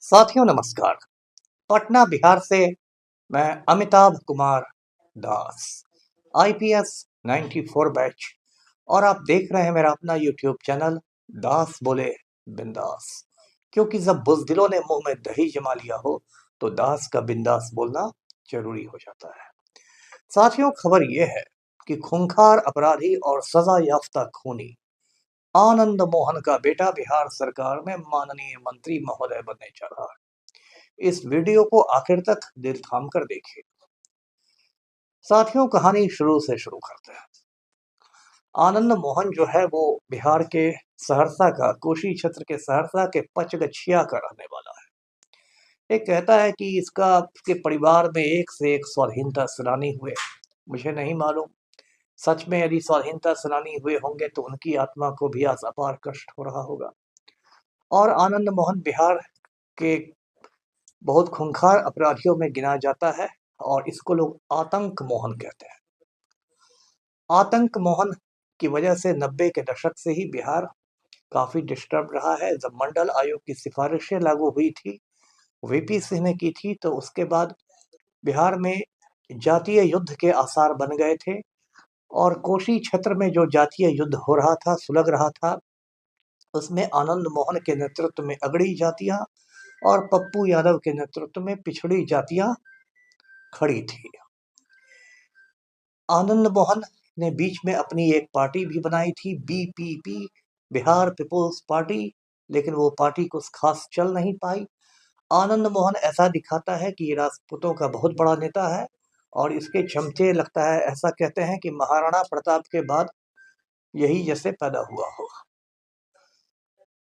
साथियों नमस्कार। पटना बिहार से मैं अमिताभ कुमार दास, आईपीएस 94 बैच, और आप देख रहे हैं मेरा अपना यूट्यूब चैनल दास बोले बिंदास। क्योंकि जब बुजदिलों ने मुंह में दही जमा लिया हो तो दास का बिंदास बोलना जरूरी हो जाता है। साथियों, खबर यह है कि खूंखार अपराधी और सजा याफ्ता खूनी आनंद मोहन का बेटा बिहार सरकार में माननीय मंत्री महोदय बनने जा रहा है। इस वीडियो को आखिर तक दिल थाम कर देखिए। साथियों, कहानी शुरू से शुरू करते हैं। आनंद मोहन जो है वो बिहार के सहरसा का, कोशी क्षेत्र के सहरसा के पचगछिया का रहने वाला है। ये कहता है कि इसका के परिवार में एक से एक स्वाधीनता सेनानी हुए। मुझे नहीं मालूम, सच में यदि स्वाधीनता सेनानी हुए होंगे तो उनकी आत्मा को भी आज अपार कष्ट हो रहा होगा। और आनंद मोहन बिहार के बहुत खूंखार अपराधियों में गिना जाता है और इसको लोग आतंक मोहन कहते हैं। आतंक मोहन की वजह से 90 के दशक से ही बिहार काफी डिस्टर्ब रहा है। जब मंडल आयोग की सिफारिशें लागू हुई थी, वीपी सिंह ने की थी, तो उसके बाद बिहार में जातीय युद्ध के आसार बन गए थे। और कोशी क्षेत्र में जो जातीय युद्ध हो रहा था, सुलग रहा था, उसमें आनंद मोहन के नेतृत्व में अगड़ी जातियां और पप्पू यादव के नेतृत्व में पिछड़ी जातियां खड़ी थी। आनंद मोहन ने बीच में अपनी एक पार्टी भी बनाई थी, बीपीपी, बिहार पीपुल्स पार्टी, लेकिन वो पार्टी कुछ खास चल नहीं पाई। आनंद मोहन ऐसा दिखाता है कि ये राजपूतों का बहुत बड़ा नेता है और इसके चमचे, लगता है ऐसा कहते हैं कि महाराणा प्रताप के बाद यही जैसे पैदा हुआ हो।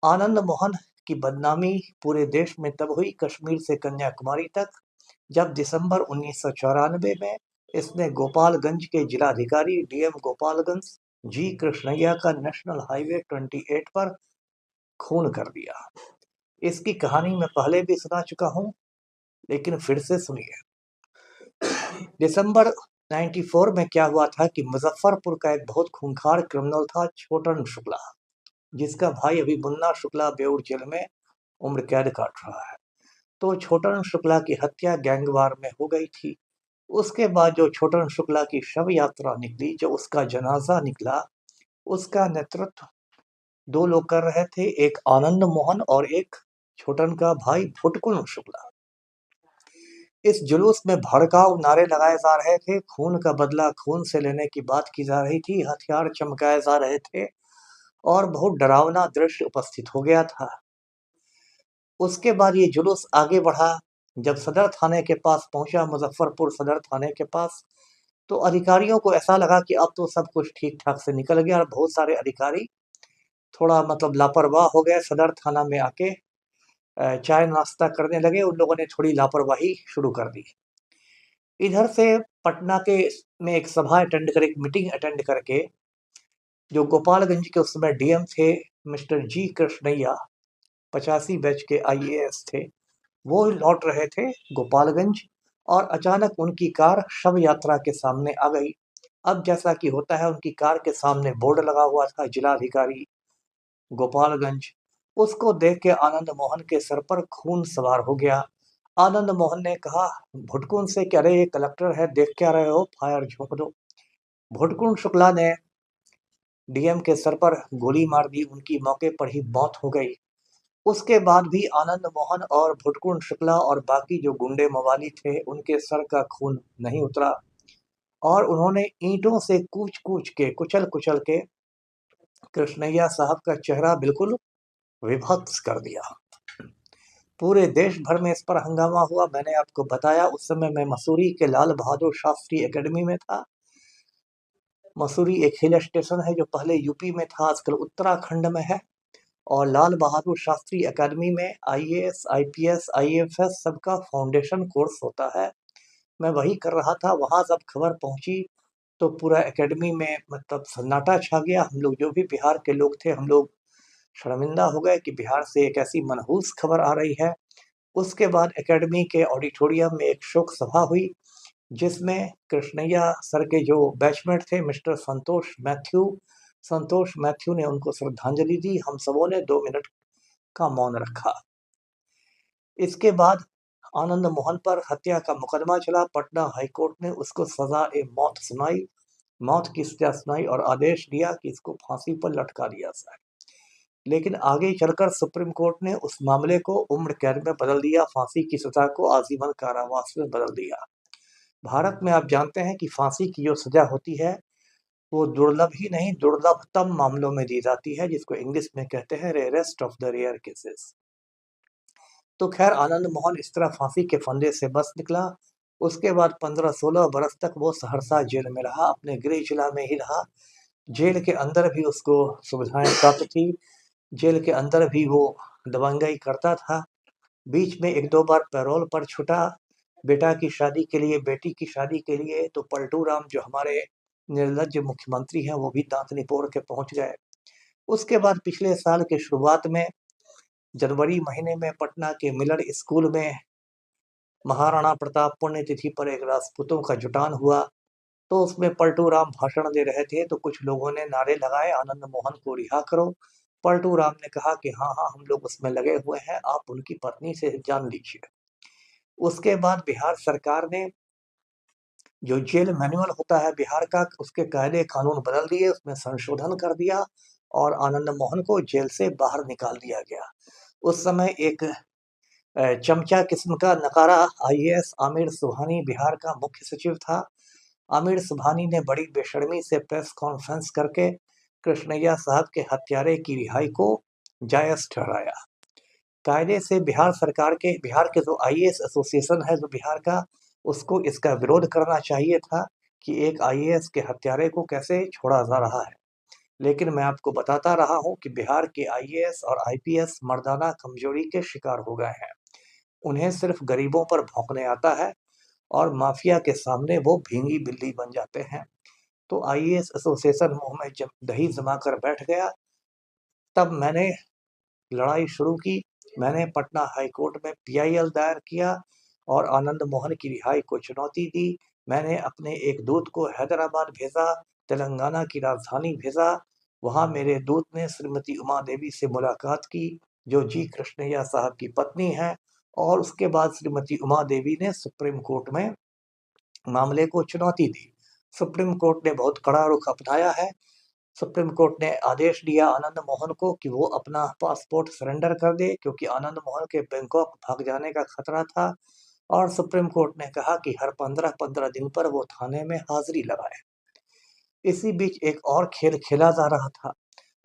आनंद मोहन की बदनामी पूरे देश में तब हुई, कश्मीर से कन्याकुमारी तक, जब दिसंबर 1994 में इसने गोपालगंज के जिलाधिकारी डीएम गोपालगंज जी कृष्णैया का नेशनल हाईवे 28 पर खून कर दिया। इसकी कहानी मैं पहले भी सुना चुका हूं, लेकिन फिर से सुनिए। दिसंबर 94 में क्या हुआ था कि मुजफ्फरपुर का एक बहुत खूंखार क्रिमिनल था, छोटन शुक्ला, जिसका भाई अभी मुन्ना शुक्ला बेऊर जेल में उम्र कैद काट रहा है। तो छोटन शुक्ला की हत्या गैंगवार में हो गई थी। उसके बाद जो छोटन शुक्ला की शव यात्रा निकली, जो उसका जनाजा निकला, उसका नेतृत्व दो लोग कर रहे थे, एक आनंद मोहन और एक छोटन का भाई फुटकुन शुक्ला। इस जुलूस में भड़काऊ नारे लगाए जा रहे थे, खून का बदला खून से लेने की बात की जा रही थी, हथियार चमकाए जा रहे थे और बहुत डरावना दृश्य उपस्थित हो गया था। उसके बाद ये जुलूस आगे बढ़ा। जब सदर थाने के पास पहुंचा, मुजफ्फरपुर सदर थाने के पास, तो अधिकारियों को ऐसा लगा कि अब तो सब कुछ ठीक ठाक से निकल गया और बहुत सारे अधिकारी थोड़ा लापरवाह हो गए। सदर थाना में आके चाय नाश्ता करने लगे, उन लोगों ने थोड़ी लापरवाही शुरू कर दी। इधर से पटना के में एक सभा अटेंड कर, एक मीटिंग अटेंड करके, जो गोपालगंज के उस समय डीएम थे मिस्टर जी कृष्णैया, 85 बैच के आईएएस थे, वो लौट रहे थे गोपालगंज, और अचानक उनकी कार शव यात्रा के सामने आ गई। अब जैसा कि होता है, उनकी कार के सामने बोर्ड लगा हुआ था, जिलाधिकारी गोपालगंज। उसको देख के आनंद मोहन के सर पर खून सवार हो गया। आनंद मोहन ने कहा भुटकुन से कि अरे ये कलेक्टर है, देख क्या रहे हो, फायर झोंक दो। भुटकुन शुक्ला ने डीएम के सर पर गोली मार दी, उनकी मौके पर ही मौत हो गई। उसके बाद भी आनंद मोहन और भुटकुन शुक्ला और बाकी जो गुंडे मवाली थे, उनके सर का खून नहीं उतरा और उन्होंने ईंटों से कूच कूच के, कुचल कुचल के कृष्णैया साहब का चेहरा बिल्कुल विभत्स कर दिया। पूरे देश भर में इस पर हंगामा हुआ। मैंने आपको बताया, उस समय मैं मसूरी के लाल बहादुर शास्त्री एकेडमी में था। मसूरी एक हिल स्टेशन है जो पहले यूपी में था, आजकल उत्तराखंड में है। और लाल बहादुर शास्त्री एकेडमी में आईएएस, आईपीएस, आईएफएस सबका फाउंडेशन कोर्स होता है। मैं वही कर रहा था। वहां जब खबर पहुंची तो पूरा एकेडमी में सन्नाटा छा गया। हम लोग जो भी बिहार के लोग थे, हम लोग शर्मिंदा हो गए कि बिहार से एक ऐसी मनहूस खबर आ रही है। उसके बाद एकेडमी के ऑडिटोरियम में एक शोक सभा हुई, जिसमें कृष्णैया सर के जो बैचमेट थे मिस्टर संतोष मैथ्यू ने उनको श्रद्धांजलि दी। हम सबों ने 2 मिनट का मौन रखा। इसके बाद आनंद मोहन पर हत्या का मुकदमा चला। पटना हाईकोर्ट ने उसको सजा ए मौत सुनाई, मौत की सजा सुनाई और आदेश दिया कि इसको फांसी पर लटका दिया जाए। लेकिन आगे चलकर सुप्रीम कोर्ट ने उस मामले को उम्र कैद में बदल दिया, फांसी की सजा को आजीवन कारावास में बदल दिया। भारत में आप जानते हैं कि फांसी की जो सजा होती है वो दुर्लभ ही नहीं, दुर्लभतम मामलों में दी जाती है, जिसको इंग्लिश में कहते हैं rarest of the rare cases. तो खैर आनंद मोहन इस तरह फांसी के फंदे से बच निकला। उसके बाद 15-16 बरस तक वो सहरसा जेल में रहा, अपने गृह जिला में ही रहा। जेल के अंदर भी उसको सुविधाएं प्राप्त थी, जेल के अंदर भी वो दबंगई करता था। बीच में 1-2 बार पैरोल पर छूटा, बेटा की शादी के लिए, बेटी की शादी के लिए। तो पलटू राम जो हमारे निर्लज्ज मुख्यमंत्री हैं वो भी दांत निपोड़ के पहुंच गए। उसके बाद पिछले साल के शुरुआत में जनवरी महीने में पटना के मिलर स्कूल में महाराणा प्रताप पुण्यतिथि पर एक राजपूतों का जुटान हुआ। तो उसमें पलटू राम भाषण दे रहे थे, तो कुछ लोगों ने नारे लगाए, आनंद मोहन को रिहा करो। पलटू राम ने कहा कि हाँ हाँ हम लोग उसमें लगे हुए हैं, आप उनकी पत्नी से जान लीजिए। उसके बाद बिहार सरकार ने जो जेल मैनुअल होता है बिहार का, उसके कायदे कानून बदल दिए, उसमें संशोधन कर दिया और आनंद मोहन को जेल से बाहर निकाल दिया गया। उस समय एक चमचा किस्म का नकारा आईएएस आमिर सुबहानी बिहार का मुख्य सचिव था। आमिर सुबहानी ने बड़ी बेशर्मी से प्रेस कॉन्फ्रेंस करके कृष्णैया साहब के हत्यारे की रिहाई को जायज ठहराया। कायदे से बिहार के जो आईएएस एसोसिएशन है जो बिहार का, उसको इसका विरोध करना चाहिए था कि एक आईएएस के हत्यारे को कैसे छोड़ा जा रहा है। लेकिन मैं आपको बताता रहा हूं कि बिहार के आईएएस और आईपीएस मर्दाना कमजोरी के शिकार हो गए हैं। उन्हें सिर्फ गरीबों पर भौंकने आता है और माफिया के सामने वो भींगी बिल्ली बन जाते हैं। तो आईएएस एसोसिएशन मुंह में जब दही जमा कर बैठ गया, तब मैंने लड़ाई शुरू की। मैंने पटना हाईकोर्ट में पीआईएल दायर किया और आनंद मोहन की रिहाई को चुनौती दी। मैंने अपने एक दूत को हैदराबाद भेजा, तेलंगाना की राजधानी भेजा। वहां मेरे दूत ने श्रीमती उमा देवी से मुलाकात की, जो जी कृष्णैया साहब की पत्नी है। और उसके बाद श्रीमती उमा देवी ने सुप्रीम कोर्ट में मामले को चुनौती दी। सुप्रीम कोर्ट ने बहुत कड़ा रुख अपनाया है। सुप्रीम कोर्ट ने आदेश दिया आनंद मोहन को कि वो अपना पासपोर्ट सरेंडर कर दे, क्योंकि आनंद मोहन के बैंकॉक भाग जाने का खतरा था। और सुप्रीम कोर्ट ने कहा कि हर 15-15 दिन पर वो थाने में हाजिरी लगाए। इसी बीच एक और खेल खेला जा रहा था।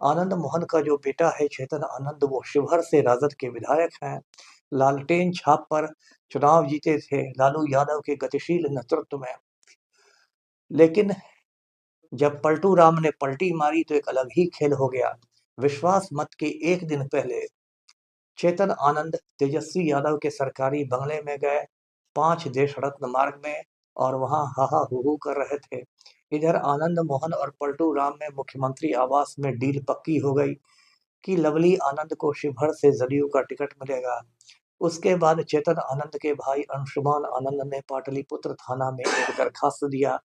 आनंद मोहन का जो बेटा है चेतन आनंद, वो शिवहर से राजद के विधायक हैं। लालटेन छाप पर चुनाव जीते थे लालू यादव के गतिशील नेतृत्व में। लेकिन जब पलटू राम ने पलटी मारी तो एक अलग ही खेल हो गया। विश्वास मत के एक दिन पहले चेतन आनंद तेजस्वी यादव के सरकारी बंगले में गए 5 देश रत्न मार्ग में, और वहां हाहा हूहू कर रहे थे। इधर आनंद मोहन और पलटू राम में मुख्यमंत्री आवास में डील पक्की हो गई कि लवली आनंद को शिवहर से जदयू का टिकट मिलेगा। उसके बाद चेतन आनंद के भाई अंशुमान आनंद ने पाटलिपुत्र थाना में एक दरखास्त दिया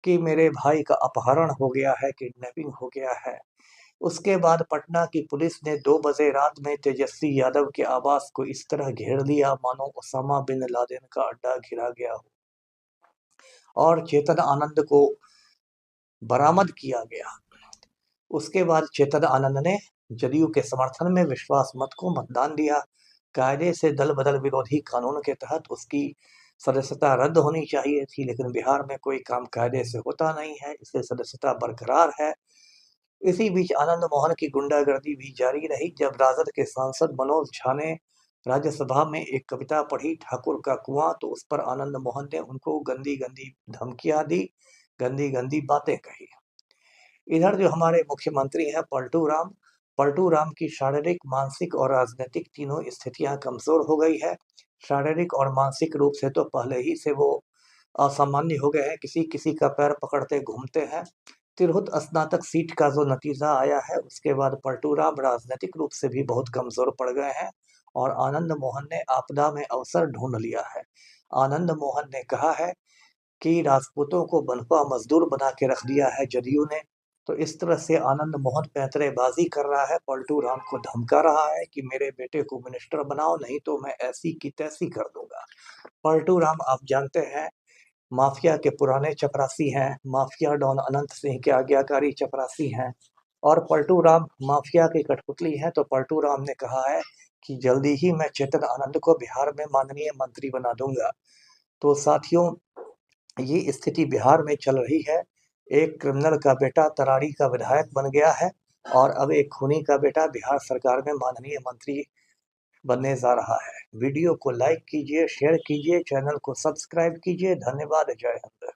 कि मेरे भाई का अपहरण हो गया है, किडनैपिंग हो गया है। उसके बाद पटना की पुलिस ने 2 बजे रात में तेजस्वी यादव के आवास को इस तरह घेर लिया मानो ओसामा बिन लादेन का अड्डा घिरा गया हो, और चेतन आनंद को बरामद किया गया। उसके बाद चेतन आनंद ने जदयू के समर्थन में विश्वास मत को मतदान दिया। कायदे से दल बदल विरोधी कानून के तहत उसकी सदस्यता रद्द होनी चाहिए थी, लेकिन बिहार में कोई काम कायदे से होता नहीं है, इसलिए सदस्यता बरकरार है। इसी बीच आनंद मोहन की गुंडागर्दी भी जारी रही। जब राजद के सांसद मनोज झा ने राज्यसभा में एक कविता पढ़ी, ठाकुर का कुआं, तो उस पर आनंद मोहन ने उनको गंदी गंदी धमकियां दी, गंदी गंदी बातें कही। इधर जो हमारे मुख्यमंत्री हैं पलटू राम की शारीरिक, मानसिक और राजनीतिक तीनों स्थितियां कमजोर हो गई है। शारीरिक और मानसिक रूप से तो पहले ही से वो असामान्य हो गए हैं, किसी किसी का पैर पकड़ते घूमते हैं। तिरहुत स्नातक सीट का जो नतीजा आया है, उसके बाद पलटू राम राजनीतिक रूप से भी बहुत कमजोर पड़ गए हैं और आनंद मोहन ने आपदा में अवसर ढूंढ लिया है। आनंद मोहन ने कहा है कि राजपूतों को बनपा मजदूर बना के रख दिया है जदयू ने, तो इस तरह से आनंद मोहन पैंतरेबाजी कर रहा है, पलटू राम को धमका रहा है कि मेरे बेटे को मिनिस्टर बनाओ, नहीं तो मैं ऐसी की तैसी कर दूंगा। पलटू राम आप जानते हैं माफिया के पुराने चपरासी हैं, माफिया डॉन अनंत सिंह के आज्ञाकारी चपरासी हैं और पलटू राम माफिया की कठपुतली हैं। तो पलटू राम ने कहा है कि जल्दी ही मैं चेतन आनंद को बिहार में माननीय मंत्री बना दूंगा। तो साथियों, ये स्थिति बिहार में चल रही है। एक क्रिमिनल का बेटा तरारी का विधायक बन गया है और अब एक खूनी का बेटा बिहार सरकार में माननीय मंत्री बनने जा रहा है। वीडियो को लाइक कीजिए, शेयर कीजिए, चैनल को सब्सक्राइब कीजिए। धन्यवाद। जय हिंद।